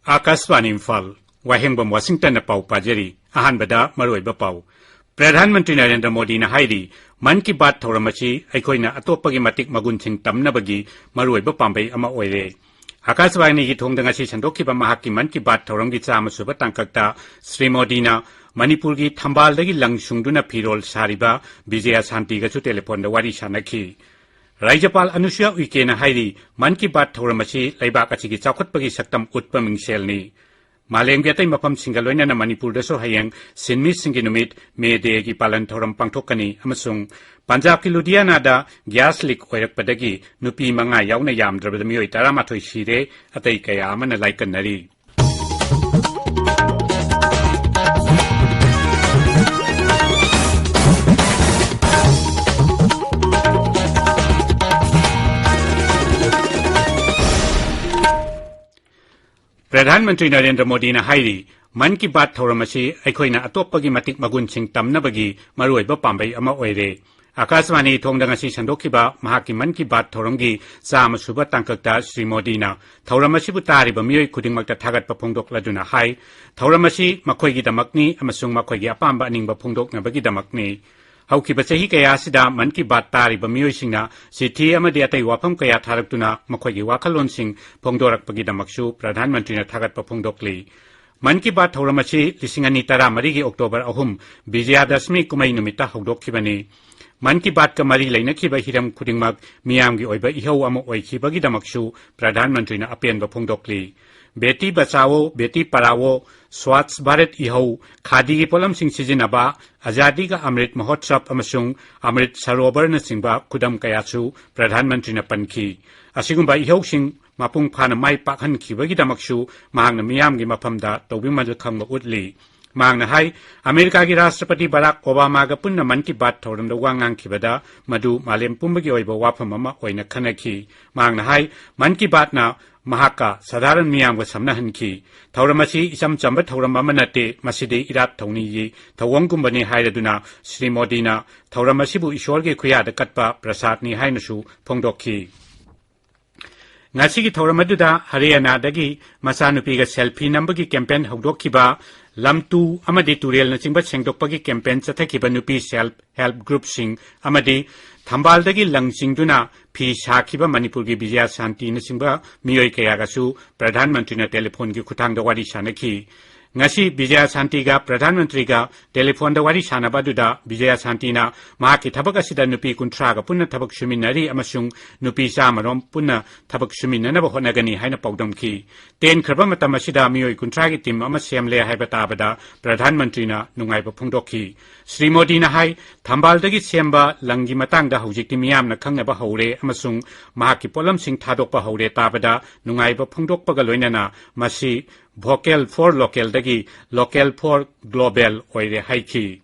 Akashvani Imphal वाहेंगबम Washington पाउ पाजरी अहानबदा मरोइबा पाउ प्रधानमंत्री नरेंद्र मोदी न हाइरी मन की बात थौरमची अखोइना अतोपगी मतिक मगुनसिंग तमनबगी मरोइबा पांबई अमा ओइरे आकाशवाणी की थोंगदा ngasi संदोखिबा महाकी मन की बात थौरमगी चामसुबा तांककता श्री मोदीना मणिपुर की थंबालदगी लंगसुंगदुना फिरोल सारिबा विजया शांतिगसु टेलीफोन वारी सानखी राज्यपाल अनुसुया उइके न हाइरी मन की बात थौरमची लैबाक अचिगी चाखुतपगी सक्तम उत्पा मिंगसेलनी मालेंगी अतै मफम सिंगा लोइनना मणिपुरदसु हयेंग सिनमी सिंगी नुमित मे डे की पालन थौरम पांगथोकनी अमसुंग पंजाब की लुधियानादा ग्यास लीक ओइरकपदगी नुपी मंगा यावना यामद्रबद मियोय 18 सिरे अतै कया अमना लाइकनरी प्रधानमंत्री नरेंद्र मोदी ने हाइरी मन की बात थौरमसी अखोइना अतोपगी मतिक मगुनसिंग तमनबगी मरुइबा पांबई अमा ओइरे आकाशवाणी थोंगदा ngasi संदोखिबा महाकी मन की बात थौरमगी चामसुबा तांककता श्री मोदीना थौरमसीबु तारिबा मियोय खुदिंगमक्ता थागतपा फोंदोक्लदुना हाइ थौरमसी मखोइगी दमकनी अमसुंग मखोइगी अपांबा अनिंगबा फोंदोक्नबगी दमकनी हौखिबा चही कयासिदा मन की बात तारिबा मियोयसिंगना सिथि अमदि अतै वाफम कया थारक्तुना मखोइगी वाखलोनसिंग फोंदोरकपगी दमकसु प्रधानमंत्रीना थागतपा फोंदोक्ली मन की बात थौरमसी 2013 की अक्टोबर 3 विजयादशमी कुमई नुमिता हौदोखिबनी मन की बात का मरी लेनखिबा हिरम खुदिंगमक मियामगी ओइबा इहौ अमा ओइखिबगी दमकसु प्रधानमंत्रीना अपेनबा फोंदोक्ली बेटी बचाओ बेटी पढ़ाओ स्वच्छ भारत इहौ खादी की पोलम सिंह सिजिनबा आजादी का अमृत महोत्सव अमसुंग अमृत सरोवर न सिंबा खुदम कयासु प्रधानमंत्री न पनखी असिगुंबा इहौ सिंह मापुंग फाना माइ पाखनखिबगी दमकसु महांगना मियामगी मफमदा तौबिमल खंगबा उतली मांगना हाई अमेरिका की राष्ट्रपति बराक ओबामा का पुन्ना मन की बात थौरमदा वा ngankhibada मधु मालेम पुंबगी ओइबा वाफम अमा ओइना खनखी मांगना हाई मन की बात ना महाका साधारण मियामगा समनहनखी थौरमसी इसम चंबा थौरम अमा नते मसिदे इरात थौनीयि थौवंगुंबनी हाइरदुना श्री मोदीना थौरमसीबु ईश्वरगे खुयादा कटपा प्रसादनी हाइनसु फोंदोखी ngasi ki thauramadu हरियाणा दगी मसानुपीगा सेल्फी नंबगी कैंपेन हौदोखिबा लमतू अमदी तुरेल नचिंबा सेंगदोकपगी कैंपेन चथखिबा नुपी सेल्फ हेल्प ग्रुप सिंग अमदी थंबालदगी लंगसिंगदुना फी साखिबा मणिपुर की विजया शांति नचिंबा मियोय कयागासु प्रधानमंत्री न टेलीफोन की खुथांगदा वारी सानखी ngasi विजया शांति का प्रधानमंत्री का टेलीफोन वारी सानबादुदा विजया शांति ना महाकी थबक असिदा नुपी कुंथ्रा का पुन्ना थबक सुमिनरी अमसुंग नुपी चामरोम पुन्ना थबक सुमिननब होनगनी हाइना पौदमखी तेन खरबा मतम असिदा मियोय कुंथ्रा की टीम अमा सेमले हाइबा ताबदा प्रधानमंत्री ना नुंगाइबा फोंदोखी श्री मोदी ना हाइ थंबालदगी सेमबा लंगी मतंगदा हौजिकति मियामना खंगनबा हौरे अमसुंग महाकी पोलम सिंग थादोकपा हौरे ताबदा नुंगाइबा फोंदोकपगा लोइनना मसी vocal for local dagi local for global oire haiki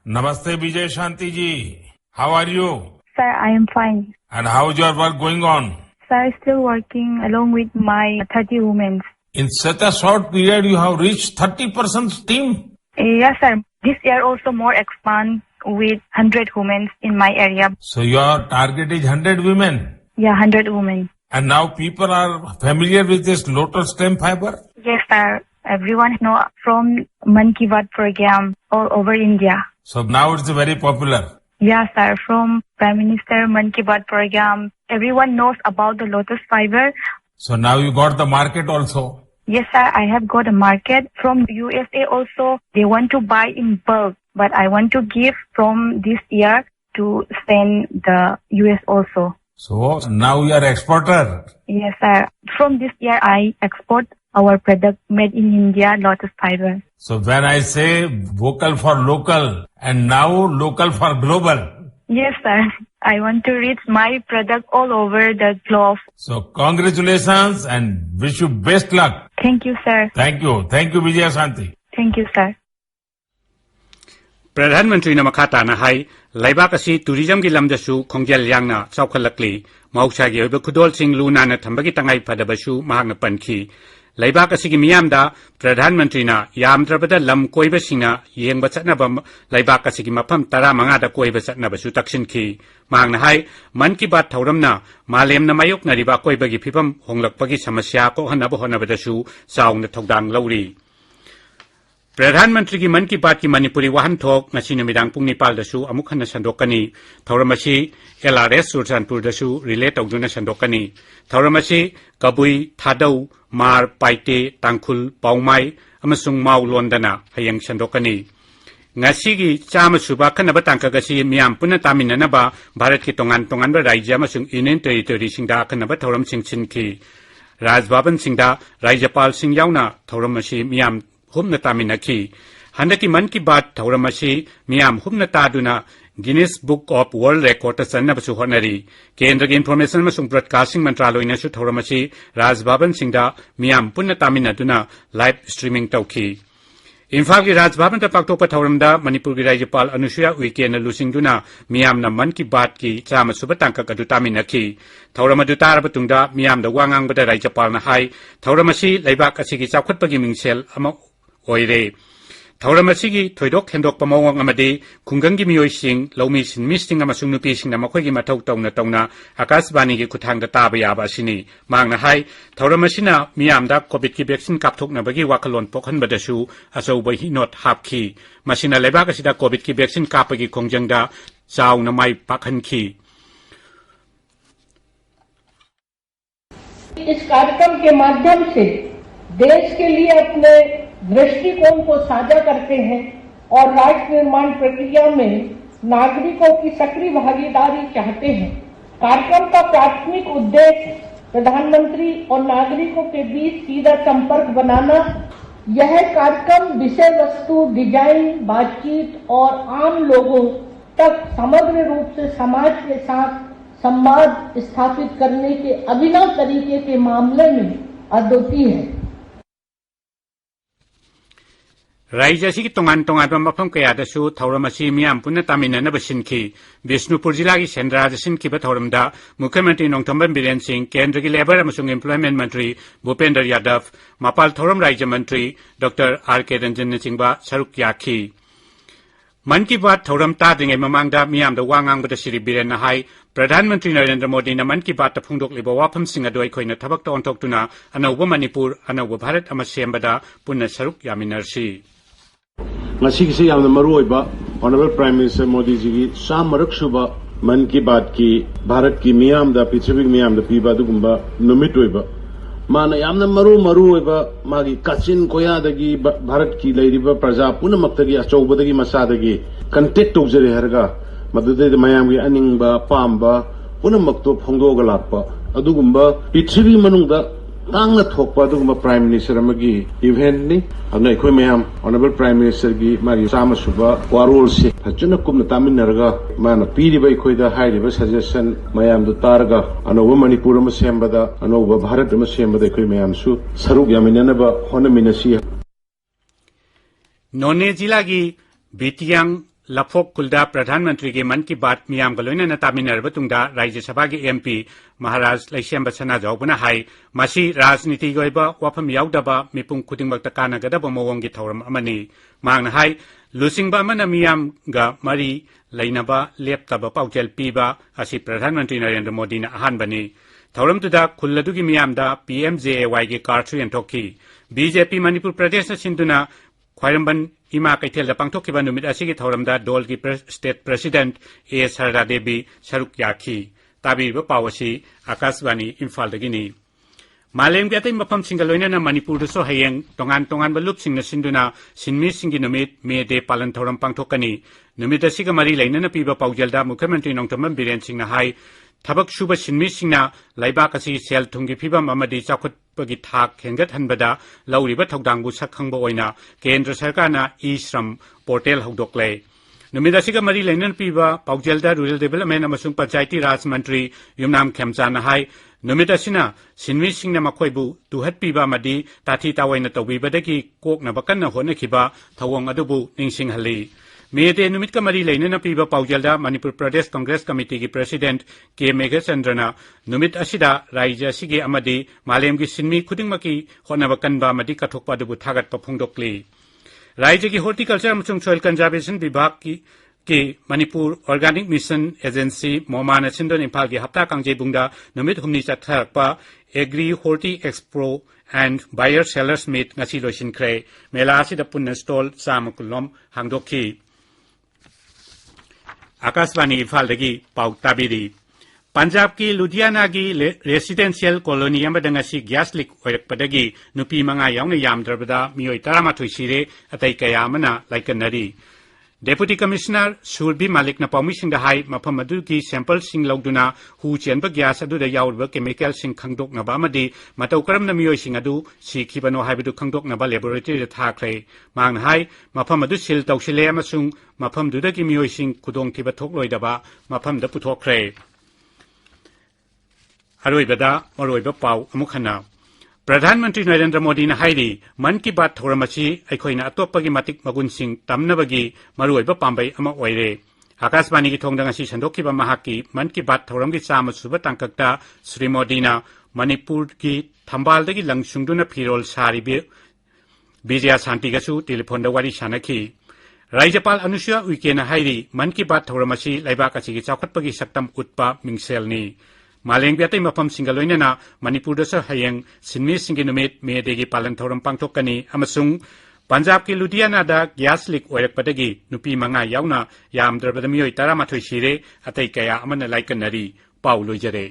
Namaste Vijay Shanti ji, how are you? Sir, I am fine. And how is your work going on? Sir, still working along with my 30 women. In such a short period you have reached 30% team? Yes sir, this year also more expand with 100 women in my area. So your target is 100 women? Yeah, 100 women. And now people are familiar with this lotus stem fiber? Yes sir, everyone know from Man Ki Baat program all over India. So now it's very popular? Yes sir, from Prime Minister Man Ki Baat program, everyone knows about the lotus fiber. So now you got the market also? Yes sir, I have got a market. From USA also, they want to buy in bulk, but I want to give from this year to send the US also. So now you are exporter? Yes sir, from this year I export our product made in India, lotus fiber. So when I say vocal for local and now local for global? Yes sir, I want to reach my product all over the globe. So congratulations and wish you best luck. Thank you sir. Thank you Vijaya Shanti. Thank you sir. प्रधानमंत्री न मखाता न high लैबाक असि tourism की लमदसु खोंजेल यांगना चौखलकली मौसागी ओइबा खुदोल सिंग लुना न थंबगी तंगाई फदबसु महांगना पनखी Laibak asigi miyamda Pradhan Mantri na yamdrabada lam koiba singna yengba chatnaba laibak asigi mafam 15 da koiba chatnaba su taksin ki mangna hai man ki baat thauramna malemna mayok na riba koibagi phibam honglakpagi samasya ko hanaba honabada su saungna thogdang lauri Pradhan Mantri ki man ki baat ki Manipuri wahanthok ngasi numidang pung 9 dasu amuk hana sandokani thauramasi LRS Surjanpur dasu relate tawduna sandokani thauramasi kabui thadau mar paite tangkhul paumai amasung mau londana hayang sandokani ngasi gi chama suba khanaba tangkagasi miyam punna taminanaba bharat ki tongan tongan ba rajya amasung union territory singda khanaba thauram singchin ki Raj Bhavan singda Rajyapal sing yauna thauramasi miyam humna taminaki handaki man ki baat thauramasi miyam humna taduna Guinness Book of World Record sanna basu honari Kendra Information masung Broadcasting Mantraloy na su thauramasi Raj Bhavan singda miyam punna taminaduna live streaming tawki Imphal ki Raj Bhavan ta paktopa thauramda Manipur ki Rajyapal Anusuya Uike na lusingduna miyam na man ki baat ki chama suba tangka kadu taminaki thauramadu tarabatungda miyam da wangang bada Rajyapal na hai thauramasi laibak asigi chawkhatpagi mingsel ama oire thauramasi thoidok hendok pamawang amadi khunggangi miyoising lomi sinmisting amasung nupising na makhoi mathau tawna akasbani gi kuthangda taba yaba sini mangna hai thauramasina miyamda covid ki vaccine kapthokna bagi wakalon pokhanbadasu asaubai hinot hapki masina lebak asida covid ki vaccine kapagi khongjangda chauna mai pakhanki इस कार्यक्रम के माध्यम से देश के लिए अपने दृष्टिकोण को साझा करते हैं और राष्ट्र निर्माण प्रक्रिया में नागरिकों की सक्रिय भागीदारी चाहते हैं। कार्यक्रम का प्राथमिक उद्देश्य प्रधानमंत्री और नागरिकों के बीच सीधा संपर्क बनाना। यह कार्यक्रम विषय वस्तु, डिजाइन, बातचीत और आम लोगों तक समग्र रूप से समाज के साथ संवाद स्थापित करने के अभिनव तरीके के मामले में अद्वितीय है। Raijasi ki tongan mafam kaya dasu thauramasi miyam punna taminana basinki Bishnupur jila ki sendrajasin ki bathauramda Mukhyamantri Nongthamban Biren Singh Kendra ki Labor amasung Employment Mantri Bhupendra Yadav Mapal Thauram Rajya Mantri Dr. R.K. Ranjan Chingba saruk yaki Man ki baat thauram tadringai mamangda miyamda wangang bada Shri Biren na hai Pradhan Mantri Narendra Modi na man ki baat ta phungdok liba wafam sing adoi khoina thabak ta ontoktuna anauba Manipur anauba Bharat ama sembada punna saruk yaminarsi Ngasi yamna maruoiba Honorable Prime Minister Modi ji ki samarak suba man ki baat ki Bharat ki miyam da Pacific miyam da piba dugumba numit oiba mana yamna maruoiba magi kachin koya dagi Bharat ki leiriba praja punamaktagi achobadagi masadagi contact tawjare harga madudai mayam gi aningba pamba punamakto phongdoga lakpa adugumba Pacific manungda tangna thokpa adugumba Prime Minister amagi event ni agna khoi mayam Honorable Prime Minister gi mari sama suba warol se phachuna kumna taminarga mana piriba khoi da hairiba suggestion mayam du targa anoba Manipur ma sembada anoba Bharat ma sembada khoi mayam su saruk yaminana ba honaminasi None jila gi Bitiang Lafok Kulda Pradhan Mantri ki man ki baat miyam galoina na taminar batungda Rajya Sabha ki MP Maharaj Laishyam Bachana jawbuna hai masi rajniti goiba wafam yaudaba mipung khudingmakta kanagada mawong gi thauram amani mangna hai lusingba amana miyam ga mari lainaba leptaba paujel piba asi Pradhan Mantri Narendra Modi na ahanbani thauram tuda khuladu gi miyamda PMJAY gi karthu enthokki BJP Manipur Pradesh na sinduna Khwairamban Ima Kaithel da pangthokkiba numit asigi thauramda dol ki state president A Sarada Devi saruk yaki tabiriba pawasi Akaswani Imphal dagini Malem gi atai mafam singaloina na Manipur so hayeng tongan balup singna sinduna sinmi singi numit me de palan thauram pangthokani numit asiga mari laina na piba pawjalda Mukhyamantri Nongthamban Biren Singh na hai Thabak suba sinmi singna laibak asi sel thungi phibam amadi chakhutpagi thak hengat hanbada lauriba thodangbu sakhangba oina Kendra Sarkarna e-shram portal hokdokle numidasiga mari lainan piba pawjelda rural development amasung panchayati raj mantri Yumnam Khemcha na hai numidasina sinmi singna makhoibu duhat piba madi tathi tawaina tawibadagi kokna bakanna honakhiba thawong adubu ningsinghali मेदे नुमित का मरी लेने पीबा पाउजलदा मणिपुर प्रदेश Congress committee की president के मेघचंद्रना नुमित असिदा राज्य असिगे अमदी मालेमगी सिन्मी खुदिंगमकी होनब कनबा अमदी कथोकपा दुबु थागतपा फोंदोक्ली राज्य की horticulture अमसुंग soil conservation विभाग की मणिपुर ऑर्गेनिक मिशन एजेंसी मोमान सिंधन इम्फाल की हप्ता कांगजेबुंगदा नुमित हुमनी चथरकपा agri horti expo and buyer sellers meet ngasi loisinkhre mela asida punna stall chamukulom hangdokhi Akashvani इम्फालदगी पाउ ताबिरी पंजाब की लुधियाना की रेसिडेंशियल कॉलोनी अमदंगसी गैस लीक ओइरकपदगी नुपी मंगा यावना यामद्रबदा मियोय 13 सिरे अतै कया अमना लाइकनरी डेप्यूटी कमिश्नर सुरबी मालिक न पाउमिसिंग हाई मफम अदुगी सैंपल सिंग लौदुना हु चेनब गैस अदुदा यावरब केमिकल सिंग खंगदोकनबा अमदी मतौ करमना मियोय सिंग अदु सिखिबनो हाइबदु खंगदोकनबा लैबोरेटरी थाखरे मांग हाई मफम अदु सिल तौसिले अमसुंग मफम दुदगी मियोय सिंग खुदोंथिबा थोकलोइदबा मफम द पुथोखरे अरोइबदा मरोइबा पाउ अमुखना प्रधानमंत्री नरेंद्र मोदी ने हाइरी मन की बात थोरमसी अखोइना अतोपगी मतिक मगुनसिंग तमनबगी मरुइबा पांबै अमा ओइरे आकाशवाणी की थोंदंगसी संदोखिबा महाकी मन की बात थोरमगी चामसुबा तांककता श्री मोदीना मणिपुर की थंबालदगी लंगसुंगदुना फिरोल सारिबे विजया शांतिगसु टेलीफोन वारी सानखी राज्यपाल अनुसुया उइकेना हाइरी मन की बात थोरमसी लैबाक असिगी चाखतपगी सक्तम उत्पा मिंगसेलनी मालेंगी अतै मफम सिंगा लोइनना मणिपुरदसु हयेंग सिन्मी सिंगी नुमित मेदेगी पालन थौरम पांगथोकनी अमसुंग पंजाब की लुधियानादा गैस लीक ओइरकपदगी नुपी मंगा यावना यामद्रबदा मियोय 13 सिरे अतै कया अमना लाइकनरी पाउ लोइजरे।